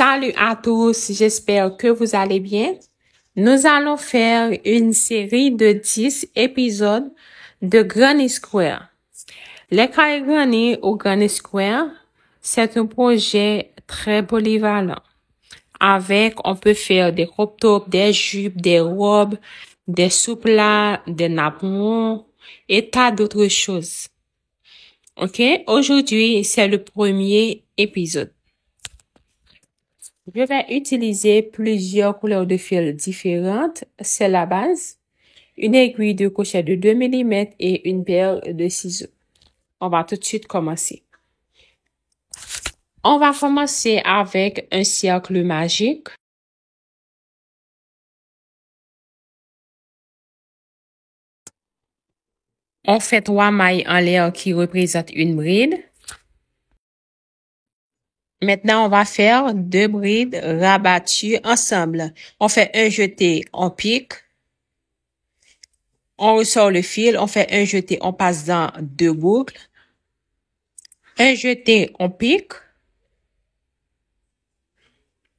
Salut à tous, j'espère que vous allez bien. Nous allons faire une série de 10 épisodes de Granny Square. Les cahiers Granny ou Granny Square, c'est un projet très polyvalent. On peut faire des crop tops, des jupes, des robes, des souplas, des napperons et tas d'autres choses. OK? Aujourd'hui, c'est le premier épisode. Je vais utiliser plusieurs couleurs de fil différentes. C'est la base, une aiguille de crochet de 2 mm et une paire de ciseaux. On va tout de suite commencer. On va commencer avec un cercle magique. On fait 3 mailles en l'air qui représentent une bride. Maintenant, on va faire 2 brides rabattues ensemble. On fait un jeté, on pique. On ressort le fil, on fait un jeté, on passe dans 2 boucles. Un jeté, on pique.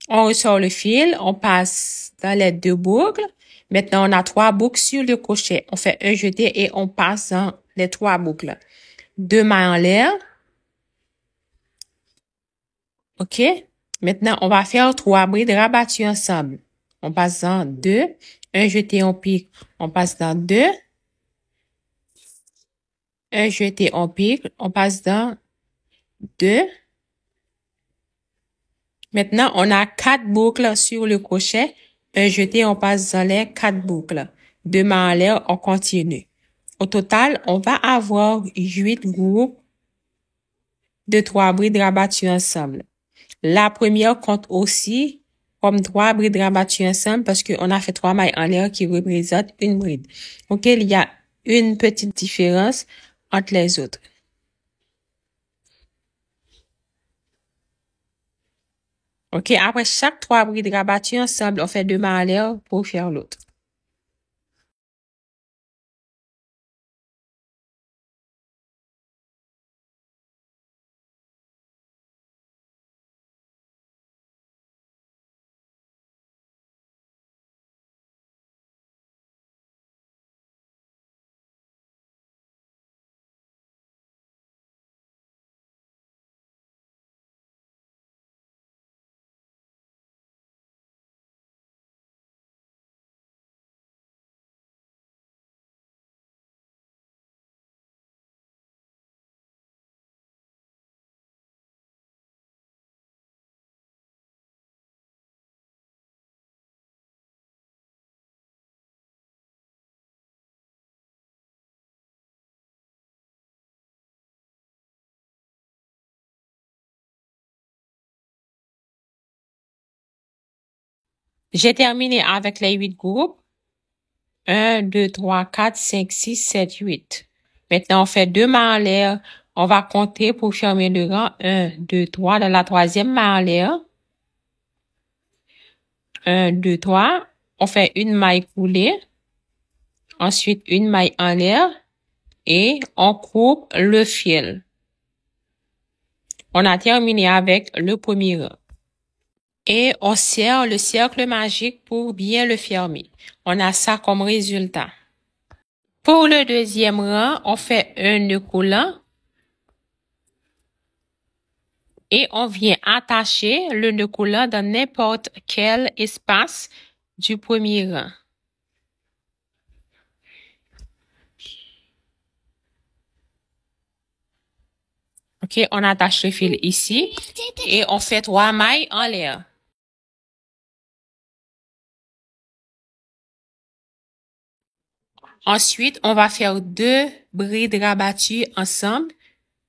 On ressort le fil, on passe dans les 2 boucles. Maintenant, on a 3 boucles sur le crochet. On fait un jeté et on passe dans les 3 boucles. 2 mailles en l'air. OK? Maintenant, on va faire 3 brides rabattues ensemble. On passe dans 2. Un jeté, on pique. On passe dans 2. Un jeté, on pique. On passe dans 2. Maintenant, on a 4 boucles sur le crochet. Un jeté, on passe dans les 4 boucles. 2 mailles en l'air, on continue. Au total, on va avoir 8 groupes de 3 brides rabattues ensemble. La première compte aussi comme 3 brides rabattues ensemble parce qu'on a fait 3 mailles en l'air qui représentent une bride. OK, il y a une petite différence entre les autres. OK, après chaque 3 brides rabattues ensemble, on fait 2 mailles en l'air pour faire l'autre. J'ai terminé avec les 8 groupes. 1, 2, 3, 4, 5, 6, 7, 8. Maintenant, on fait 2 mailles en l'air. On va compter pour fermer le rang. 1, 2, 3. Dans la troisième maille en l'air. 1, 2, 3. On fait une maille coulée. Ensuite, une maille en l'air. Et on coupe le fil. On a terminé avec le premier rang. Et on serre le cercle magique pour bien le fermer. On a ça comme résultat. Pour le deuxième rang, on fait un nœud coulant. Et on vient attacher le nœud coulant dans n'importe quel espace du premier rang. OK, on attache le fil ici et on fait 3 mailles en l'air. Ensuite, on va faire 2 brides rabattues ensemble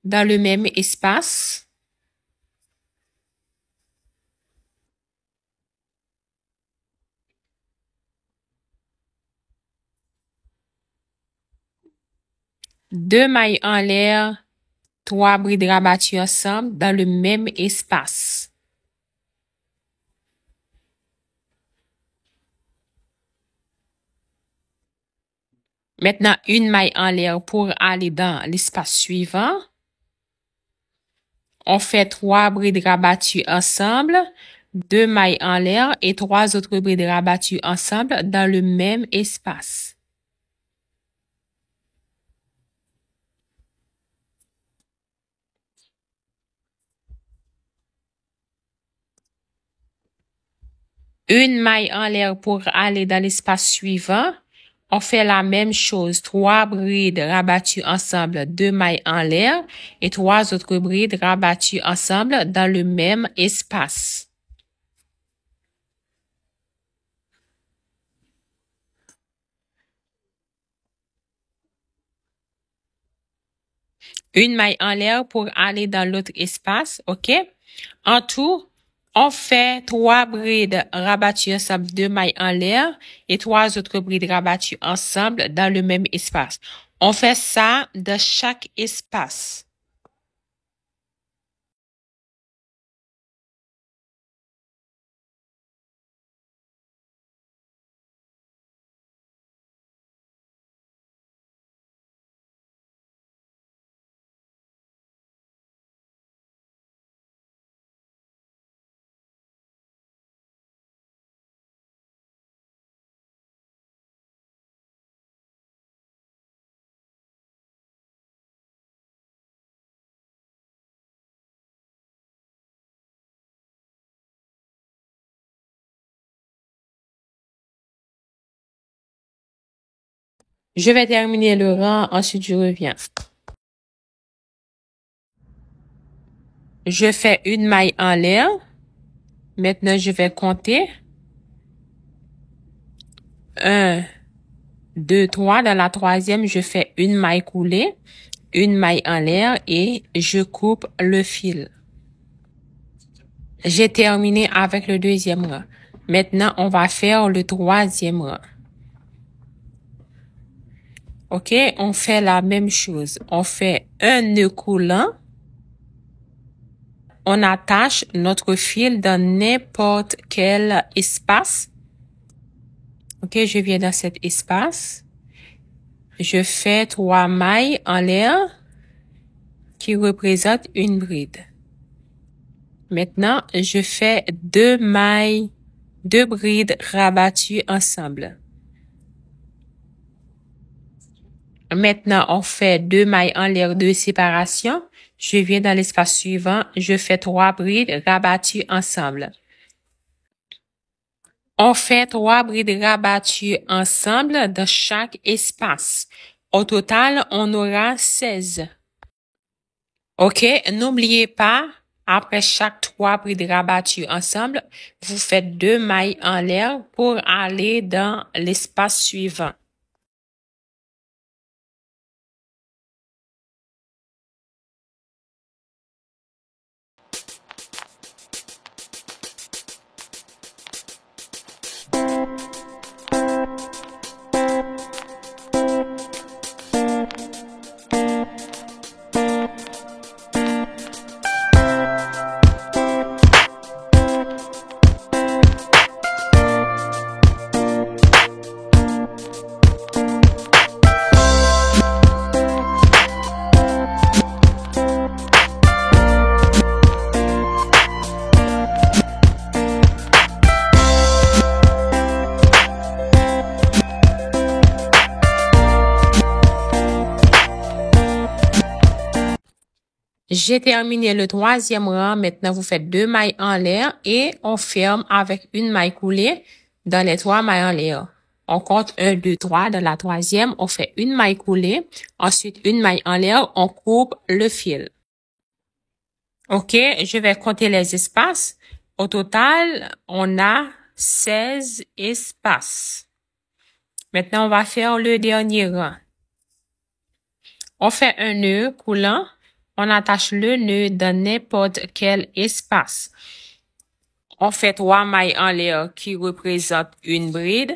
dans le même espace. Deux mailles en l'air, 3 brides rabattues ensemble dans le même espace. Maintenant, une maille en l'air pour aller dans l'espace suivant. On fait 3 brides rabattues ensemble. 2 mailles en l'air et 3 autres brides rabattues ensemble dans le même espace. Une maille en l'air pour aller dans l'espace suivant. On fait la même chose. 3 brides rabattues ensemble, 2 mailles en l'air et 3 autres brides rabattues ensemble dans le même espace. Une maille en l'air pour aller dans l'autre espace, OK? En tout, on fait 3 brides rabattues ensemble, 2 mailles en l'air et 3 autres brides rabattues ensemble dans le même espace. On fait ça de chaque espace. Je vais terminer le rang, ensuite je reviens. Je fais une maille en l'air. Maintenant, je vais compter. 1, 2, 3. Dans la troisième, je fais une maille coulée, une maille en l'air et je coupe le fil. J'ai terminé avec le deuxième rang. Maintenant, on va faire le troisième rang. OK, on fait la même chose. On fait un nœud coulant. On attache notre fil dans n'importe quel espace. OK, je viens dans cet espace. Je fais 3 mailles en l'air qui représentent une bride. Maintenant, je fais 2 mailles, 2 brides rabattues ensemble. Maintenant, on fait 2 mailles en l'air de séparation. Je viens dans l'espace suivant. Je fais 3 brides rabattues ensemble. On fait 3 brides rabattues ensemble dans chaque espace. Au total, on aura 16. OK, n'oubliez pas, après chaque 3 brides rabattues ensemble, vous faites 2 mailles en l'air pour aller dans l'espace suivant. J'ai terminé le troisième rang. Maintenant, vous faites 2 mailles en l'air et on ferme avec une maille coulée dans les 3 mailles en l'air. On compte 1, 2, 3. Dans la troisième, on fait une maille coulée. Ensuite, une maille en l'air, on coupe le fil. OK, je vais compter les espaces. Au total, on a 16 espaces. Maintenant, on va faire le dernier rang. On fait un nœud coulant. On attache le nœud dans n'importe quel espace. On fait 3 mailles en l'air qui représentent une bride.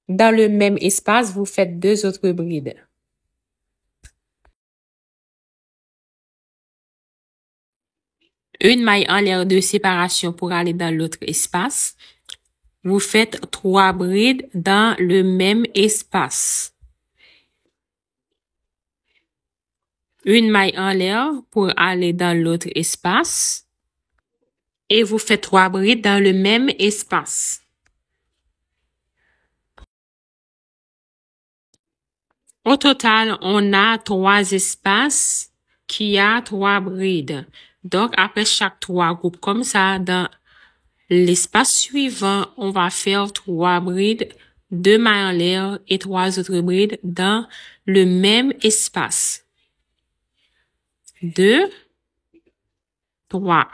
Dans le même espace, vous faites 2 autres brides. Une maille en l'air de séparation pour aller dans l'autre espace. Vous faites 3 brides dans le même espace. une maille en l'air pour aller dans l'autre espace. Et vous faites 3 brides dans le même espace. Au total, on a 3 espaces qui a 3 brides. Donc, après chaque 3 groupes comme ça, dans l'espace suivant, on va faire 3 brides, 2 mailles en l'air et 3 autres brides dans le même espace. 2, 3.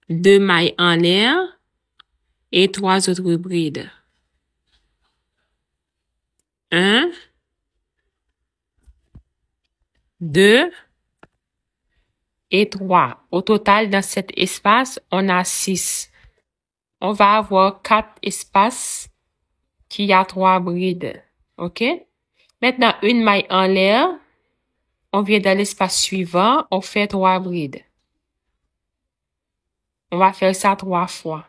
2 mailles en l'air et 3 autres brides. 1, 2 et 3. Au total, dans cet espace, on a 6. On va avoir 4 espaces qui a 3 brides. OK? Maintenant, une maille en l'air. On vient dans l'espace suivant. On fait 3 brides. On va faire ça 3 fois.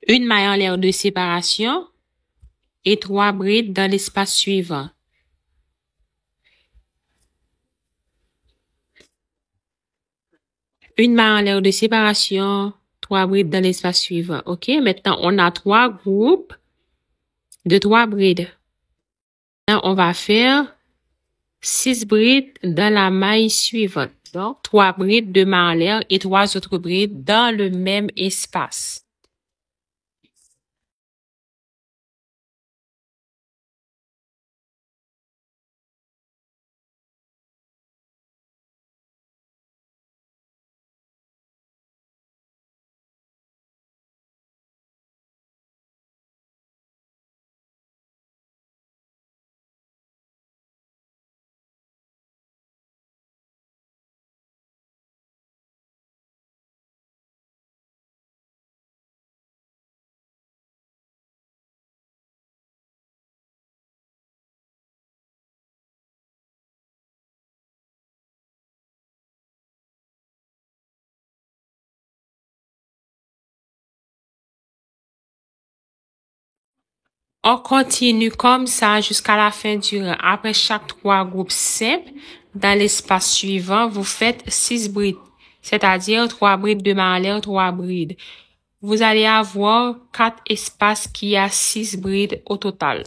Une maille en l'air de séparation et 3 brides dans l'espace suivant. Une maille en l'air de séparation, 3 brides dans l'espace suivant. OK? Maintenant, on a 3 groupes de 3 brides. Maintenant, on va faire 6 brides dans la maille suivante. Donc, 3 brides, 2 mailles en l'air et 3 autres brides dans le même espace. On continue comme ça jusqu'à la fin du rang. Après chaque 3 groupes simples, dans l'espace suivant, vous faites 6 brides, c'est-à-dire 3 brides, 2 mailles en l'air, 3 brides. Vous allez avoir 4 espaces qui a 6 brides au total.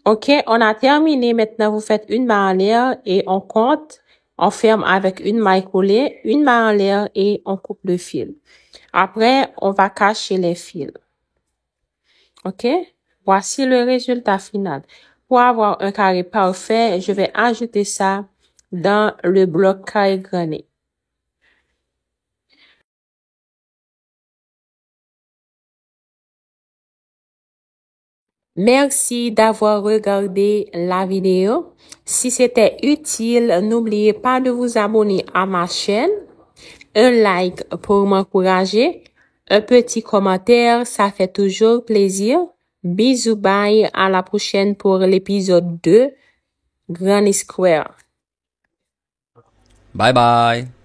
OK, on a terminé. Maintenant, vous faites une maille en l'air et on compte. On ferme avec une maille collée, une maille en l'air et on coupe le fil. Après, on va cacher les fils. OK? Voici le résultat final. Pour avoir un carré parfait, je vais ajouter ça dans le bloc carré granit. Merci d'avoir regardé la vidéo. Si c'était utile, n'oubliez pas de vous abonner à ma chaîne. Un like pour m'encourager. Un petit commentaire, ça fait toujours plaisir. Bisous, bye. À la prochaine pour l'épisode 2, Granny Square. Bye bye.